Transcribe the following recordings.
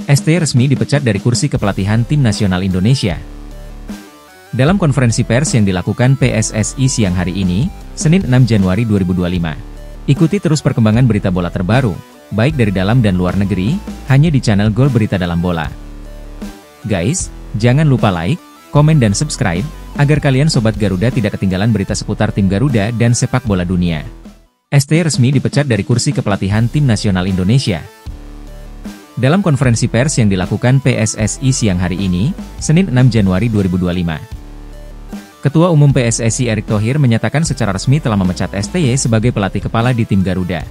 STY resmi dipecat dari kursi kepelatihan Tim Nasional Indonesia. Dalam konferensi pers yang dilakukan PSSI siang hari ini, Senin 6 Januari 2025. Ikuti terus perkembangan berita bola terbaru, baik dari dalam dan luar negeri, hanya di channel Gol Berita Dalam Bola. Guys, jangan lupa like, komen dan subscribe, agar kalian Sobat Garuda tidak ketinggalan berita seputar tim Garuda dan sepak bola dunia. STY resmi dipecat dari kursi kepelatihan Tim Nasional Indonesia. Dalam konferensi pers yang dilakukan PSSI siang hari ini, Senin 6 Januari 2025. Ketua Umum PSSI Erick Thohir menyatakan secara resmi telah memecat STY sebagai pelatih kepala di tim Garuda.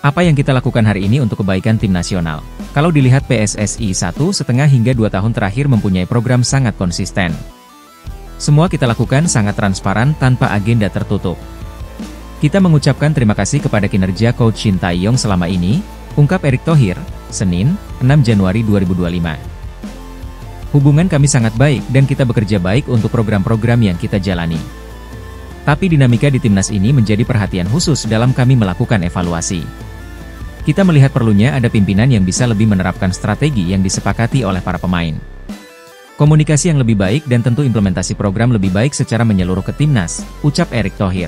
Apa yang kita lakukan hari ini untuk kebaikan tim nasional? Kalau dilihat PSSI 1,5 hingga 2 tahun terakhir mempunyai program sangat konsisten. Semua kita lakukan sangat transparan tanpa agenda tertutup. Kita mengucapkan terima kasih kepada kinerja Coach Shin Tae-yong selama ini, ungkap Erick Thohir, Senin, 6 Januari 2025. Hubungan kami sangat baik dan kita bekerja baik untuk program-program yang kita jalani. Tapi dinamika di timnas ini menjadi perhatian khusus dalam kami melakukan evaluasi. Kita melihat perlunya ada pimpinan yang bisa lebih menerapkan strategi yang disepakati oleh para pemain. Komunikasi yang lebih baik dan tentu implementasi program lebih baik secara menyeluruh ke timnas, ucap Erick Thohir.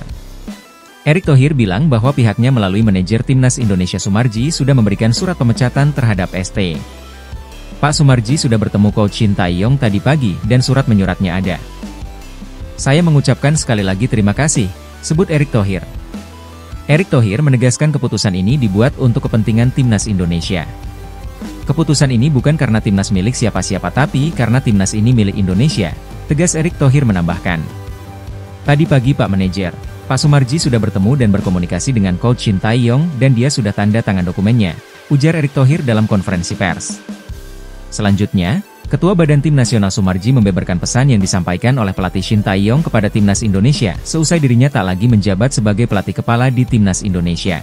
Erick Thohir bilang bahwa pihaknya melalui manajer Timnas Indonesia Sumarji sudah memberikan surat pemecatan terhadap ST. Pak Sumarji sudah bertemu Coach Shin Tae-yong tadi pagi dan surat menyuratnya ada. Saya mengucapkan sekali lagi terima kasih, sebut Erick Thohir. Erick Thohir menegaskan keputusan ini dibuat untuk kepentingan Timnas Indonesia. Keputusan ini bukan karena Timnas milik siapa-siapa tapi karena Timnas ini milik Indonesia, tegas Erick Thohir menambahkan. Tadi pagi Pak Manajer, Pak Sumarji sudah bertemu dan berkomunikasi dengan Coach Shin Tae-yong dan dia sudah tanda tangan dokumennya, ujar Erick Thohir dalam konferensi pers. Selanjutnya, Ketua Badan Tim Nasional Sumarji membeberkan pesan yang disampaikan oleh pelatih Shin Tae-yong kepada Timnas Indonesia seusai dirinya tak lagi menjabat sebagai pelatih kepala di Timnas Indonesia.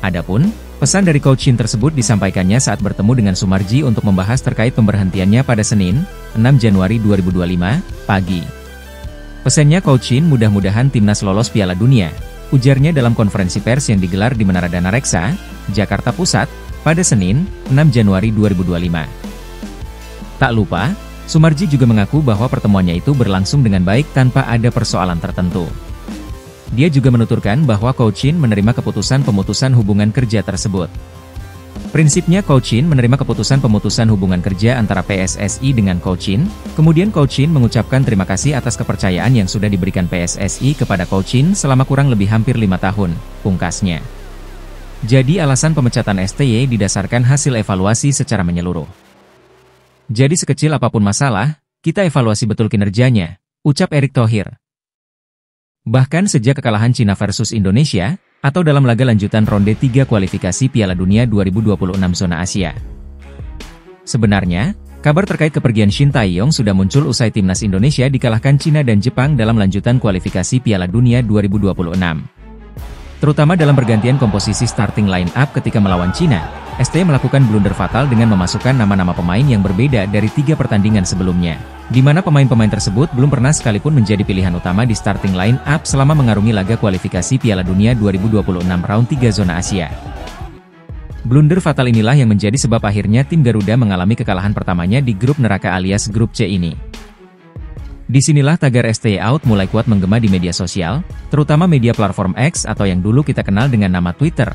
Adapun, pesan dari Coach Shin tersebut disampaikannya saat bertemu dengan Sumarji untuk membahas terkait pemberhentiannya pada Senin, 6 Januari 2025, pagi. Pesannya Coach Shin mudah-mudahan timnas lolos Piala Dunia, ujarnya dalam konferensi pers yang digelar di Menara Dana Reksa, Jakarta Pusat, pada Senin, 6 Januari 2025. Tak lupa, Sumarji juga mengaku bahwa pertemuannya itu berlangsung dengan baik tanpa ada persoalan tertentu. Dia juga menuturkan bahwa Coach Shin menerima keputusan pemutusan hubungan kerja tersebut. Prinsipnya Coach Shin menerima keputusan pemutusan hubungan kerja antara PSSI dengan Coach Shin, kemudian Coach Shin mengucapkan terima kasih atas kepercayaan yang sudah diberikan PSSI kepada Coach Shin selama kurang lebih hampir 5 tahun, pungkasnya. Jadi alasan pemecatan STY didasarkan hasil evaluasi secara menyeluruh. Jadi sekecil apapun masalah, kita evaluasi betul kinerjanya, ucap Erick Thohir. Bahkan sejak kekalahan Cina versus Indonesia, atau dalam laga lanjutan ronde 3 kualifikasi Piala Dunia 2026 zona Asia. Sebenarnya, kabar terkait kepergian Shin Tae-yong sudah muncul usai timnas Indonesia dikalahkan Cina dan Jepang dalam lanjutan kualifikasi Piala Dunia 2026. Terutama dalam pergantian komposisi starting line up ketika melawan Cina, STY melakukan blunder fatal dengan memasukkan nama-nama pemain yang berbeda dari 3 pertandingan sebelumnya, di mana pemain-pemain tersebut belum pernah sekalipun menjadi pilihan utama di starting line up selama mengarungi laga kualifikasi Piala Dunia 2026 round 3 zona Asia. Blunder fatal inilah yang menjadi sebab akhirnya tim Garuda mengalami kekalahan pertamanya di grup neraka alias grup C ini. Disinilah tagar STY out mulai kuat menggema di media sosial, terutama media platform X atau yang dulu kita kenal dengan nama Twitter.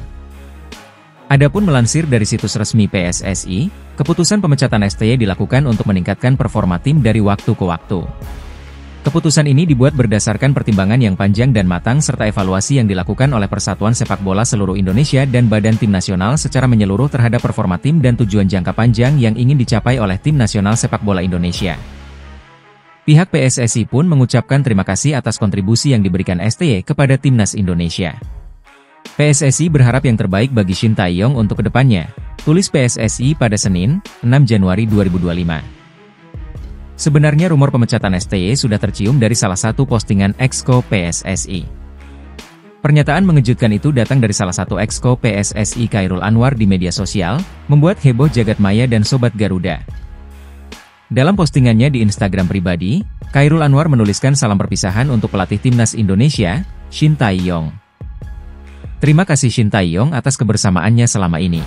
Adapun melansir dari situs resmi PSSI, keputusan pemecatan STY dilakukan untuk meningkatkan performa tim dari waktu ke waktu. Keputusan ini dibuat berdasarkan pertimbangan yang panjang dan matang serta evaluasi yang dilakukan oleh Persatuan Sepak Bola Seluruh Indonesia dan Badan Tim Nasional secara menyeluruh terhadap performa tim dan tujuan jangka panjang yang ingin dicapai oleh Tim Nasional Sepak Bola Indonesia. Pihak PSSI pun mengucapkan terima kasih atas kontribusi yang diberikan STY kepada Timnas Indonesia. PSSI berharap yang terbaik bagi Shin Tae-yong untuk kedepannya, tulis PSSI pada Senin, 6 Januari 2025. Sebenarnya rumor pemecatan STY sudah tercium dari salah satu postingan Exco PSSI. Pernyataan mengejutkan itu datang dari salah satu Exco PSSI Chairul Anwar di media sosial, membuat heboh jagat maya dan Sobat Garuda. Dalam postingannya di Instagram pribadi, Chairul Anwar menuliskan salam perpisahan untuk pelatih Timnas Indonesia, Shin Tae-yong. Terima kasih Shin Tae-yong atas kebersamaannya selama ini.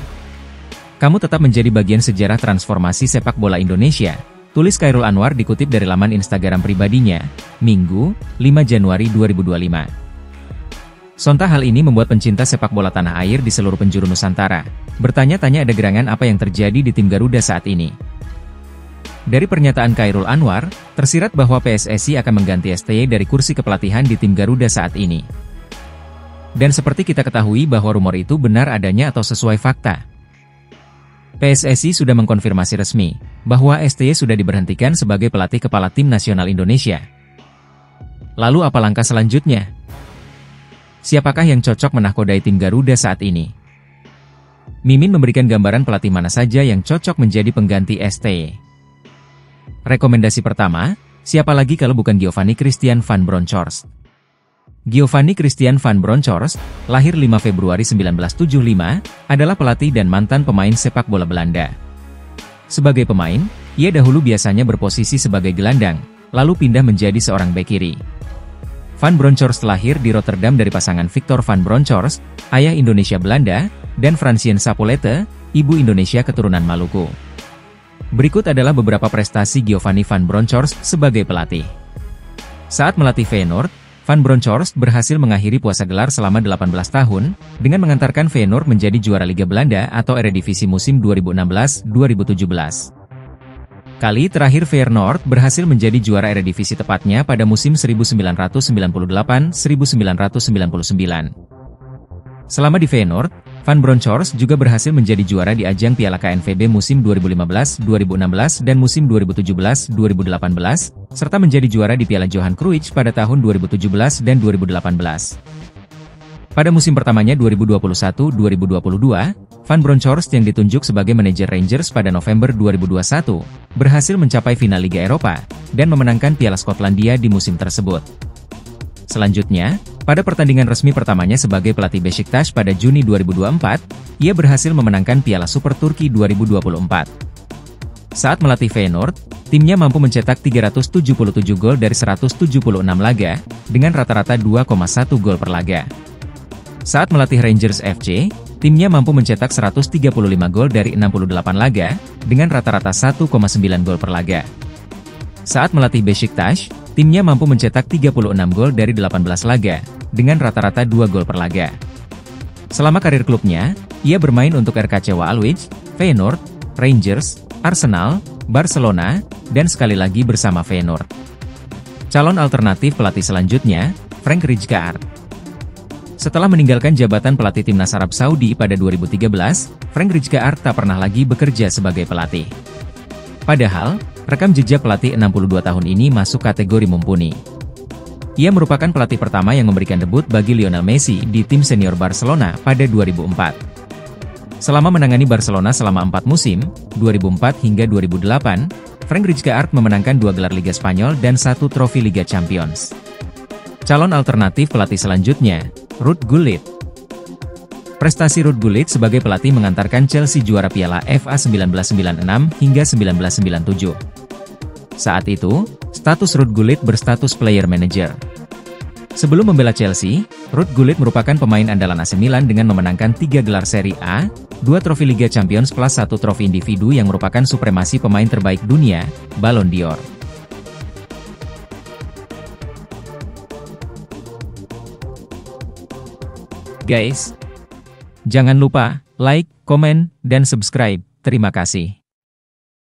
Kamu tetap menjadi bagian sejarah transformasi sepak bola Indonesia, tulis Chairul Anwar dikutip dari laman Instagram pribadinya, Minggu, 5 Januari 2025. Sontak hal ini membuat pencinta sepak bola tanah air di seluruh penjuru Nusantara bertanya-tanya ada gerangan apa yang terjadi di tim Garuda saat ini. Dari pernyataan Chairul Anwar, tersirat bahwa PSSI akan mengganti STY dari kursi kepelatihan di tim Garuda saat ini. Dan seperti kita ketahui bahwa rumor itu benar adanya atau sesuai fakta. PSSI sudah mengkonfirmasi resmi bahwa STY sudah diberhentikan sebagai pelatih kepala tim nasional Indonesia. Lalu apa langkah selanjutnya? Siapakah yang cocok menahkodai tim Garuda saat ini? Mimin memberikan gambaran pelatih mana saja yang cocok menjadi pengganti STY. Rekomendasi pertama, siapa lagi kalau bukan Giovanni Christian van Bronckhorst. Giovanni Christian van Bronckhorst, lahir 5 Februari 1975, adalah pelatih dan mantan pemain sepak bola Belanda. Sebagai pemain, ia dahulu biasanya berposisi sebagai gelandang, lalu pindah menjadi seorang bek kiri. Van Bronckhorst lahir di Rotterdam dari pasangan Victor van Bronckhorst, ayah Indonesia Belanda, dan Francine Sapolete, ibu Indonesia keturunan Maluku. Berikut adalah beberapa prestasi Giovanni van Bronckhorst sebagai pelatih. Saat melatih Feyenoord, Van Bronckhorst berhasil mengakhiri puasa gelar selama 18 tahun, dengan mengantarkan Feyenoord menjadi juara Liga Belanda atau Eredivisie musim 2016-2017. Kali terakhir Feyenoord berhasil menjadi juara Eredivisie tepatnya pada musim 1998-1999. Selama di Feyenoord, Van Bronckhorst juga berhasil menjadi juara di ajang Piala KNVB musim 2015-2016 dan musim 2017-2018, serta menjadi juara di Piala Johan Cruyff pada tahun 2017 dan 2018. Pada musim pertamanya 2021-2022, Van Bronckhorst yang ditunjuk sebagai manajer Rangers pada November 2021, berhasil mencapai final Liga Eropa, dan memenangkan Piala Skotlandia di musim tersebut. Selanjutnya, pada pertandingan resmi pertamanya sebagai pelatih Beşiktaş pada Juni 2024, ia berhasil memenangkan Piala Super Turki 2024. Saat melatih Feyenoord, timnya mampu mencetak 377 gol dari 176 laga, dengan rata-rata 2,1 gol per laga. Saat melatih Rangers FC, timnya mampu mencetak 135 gol dari 68 laga, dengan rata-rata 1,9 gol per laga. Saat melatih Beşiktaş, timnya mampu mencetak 36 gol dari 18 laga, dengan rata-rata 2 gol per laga. Selama karir klubnya, ia bermain untuk RKC Waalwijk, Feyenoord, Rangers, Arsenal, Barcelona, dan sekali lagi bersama Feyenoord. Calon alternatif pelatih selanjutnya, Frank Rijkaard. Setelah meninggalkan jabatan pelatih timnas Arab Saudi pada 2013, Frank Rijkaard tak pernah lagi bekerja sebagai pelatih. Padahal, rekam jejak pelatih 62 tahun ini masuk kategori mumpuni. Ia merupakan pelatih pertama yang memberikan debut bagi Lionel Messi di tim senior Barcelona pada 2004. Selama menangani Barcelona selama 4 musim, 2004 hingga 2008, Frank Rijkaard memenangkan 2 gelar Liga Spanyol dan 1 trofi Liga Champions. Calon alternatif pelatih selanjutnya, Ruud Gullit. Prestasi Ruud Gullit sebagai pelatih mengantarkan Chelsea juara Piala FA 1996 hingga 1997. Saat itu, status Ruud Gullit berstatus player manager. Sebelum membela Chelsea, Ruud Gullit merupakan pemain andalan AC Milan dengan memenangkan 3 gelar Serie A, 2 trofi Liga Champions plus 1 trofi individu yang merupakan supremasi pemain terbaik dunia, Ballon d'Or. Guys, jangan lupa like, komen, dan subscribe. Terima kasih.